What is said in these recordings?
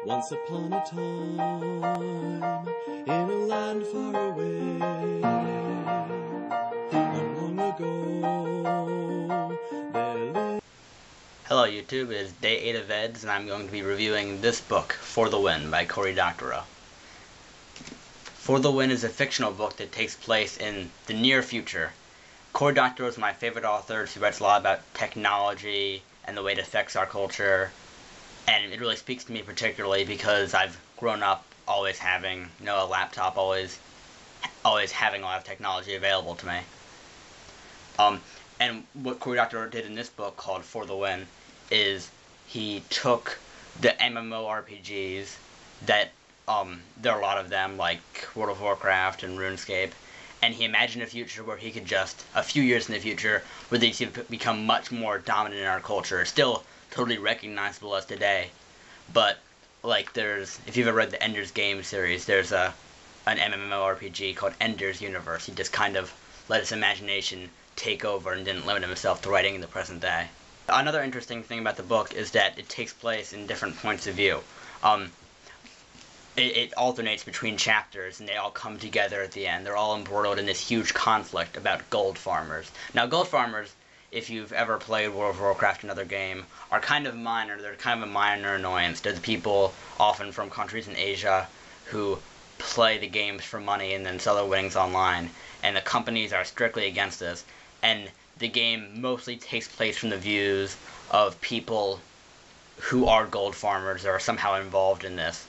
Once upon a time, in a land far away, not long ago, there lived... Hello YouTube, it is day 8 of VEDS, and I'm going to be reviewing this book, For the Win, by Cory Doctorow. For the Win is a fictional book that takes place in the near future. Cory Doctorow is my favorite author. He writes a lot about technology and the way it affects our culture. And it really speaks to me particularly because I've grown up always having, a laptop, always having a lot of technology available to me. And what Cory Doctorow did in this book called For the Win is he took the MMORPGs that, there are a lot of them, like World of Warcraft and RuneScape, and he imagined a future where he could just, a few years in the future, where these become much more dominant in our culture. It's still totally recognizable as today, but like if you've ever read the Ender's Game series, there's an MMORPG called Ender's Universe. He just kind of let his imagination take over and didn't limit himself to writing in the present day. Another interesting thing about the book is that it takes place in different points of view. It alternates between chapters, and they all come together at the end. They're all embroiled in this huge conflict about gold farmers. Now, gold farmers, if you've ever played World of Warcraft, another game, are kind of minor. They're kind of a minor annoyance. They're the people, often from countries in Asia, who play the games for money and then sell their winnings online. And the companies are strictly against this. And the game mostly takes place from the views of people who are gold farmers or are somehow involved in this,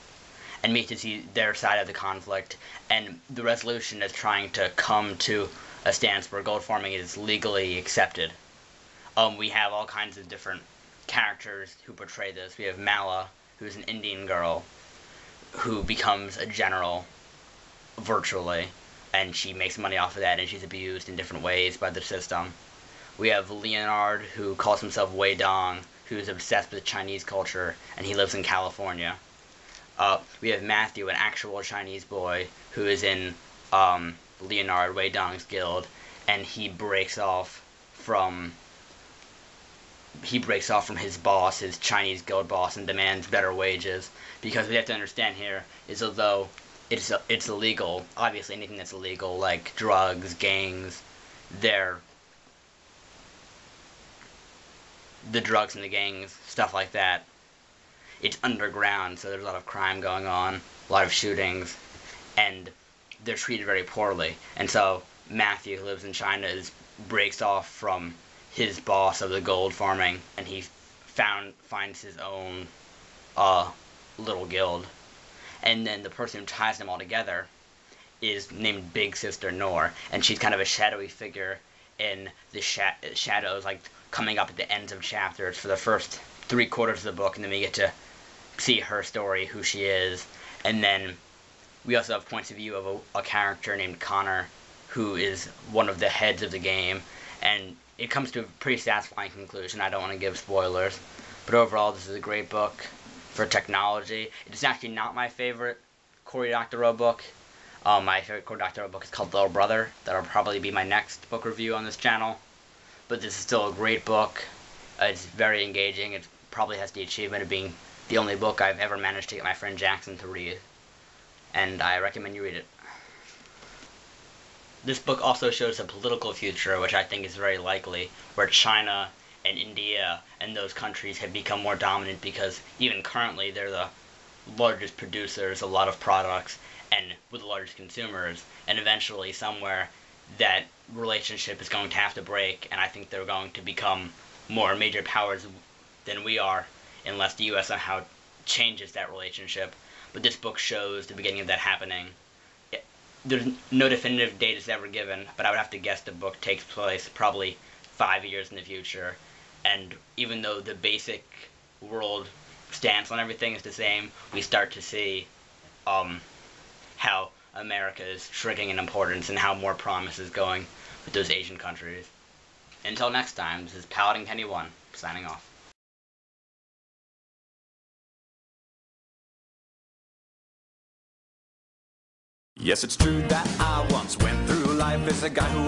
and me to see their side of the conflict, and the resolution is trying to come to a stance where gold farming is legally accepted. We have all kinds of different characters who portray this. We have Mala, who's an Indian girl, who becomes a general, virtually, and she makes money off of that, and she's abused in different ways by the system. We have Leonard, who calls himself Wei Dong, who's obsessed with Chinese culture, and he lives in California. We have Matthew, an actual Chinese boy, who is in Leonard Wei Dong's guild, and he breaks off from his boss, his Chinese guild boss, and demands better wages. Because we have to understand here is, although it's illegal, obviously anything that's illegal, like drugs, gangs, the drugs and the gangs, stuff like that, it's underground, so there's a lot of crime going on, a lot of shootings, and they're treated very poorly. And so Matthew, who lives in China, breaks off from his boss of the gold farming, and he finds his own little guild. And then the person who ties them all together is named Big Sister Noor, and she's kind of a shadowy figure in the shadows, like coming up at the ends of chapters for the first 3/4 of the book, and then we get to see her story, who she is. And then we also have points of view of a character named Connor, who is one of the heads of the game, and it comes to a pretty satisfying conclusion. I don't want to give spoilers, but overall this is a great book for technology. It's actually not my favorite Cory Doctorow book. My favorite Cory Doctorow book is called Little Brother. That'll probably be my next book review on this channel, but this is still a great book. It's very engaging. It probably has the achievement of being the only book I've ever managed to get my friend Jackson to read, and I recommend you read it. This book also shows a political future, which I think is very likely, where China and India and those countries have become more dominant, because even currently they're the largest producers of a lot of products and with the largest consumers, and eventually somewhere that relationship is going to have to break, and I think they're going to become more major powers than we are, unless the U.S. somehow changes that relationship. But this book shows the beginning of that happening. There's no definitive date is ever given, but I would have to guess the book takes place probably 5 years in the future. And even though the basic world stance on everything is the same, we start to see how America is shrinking in importance and how more promise is going with those Asian countries. Until next time, this is Paladin Kenny 1, signing off. Yes, it's true that I once went through life as a guy who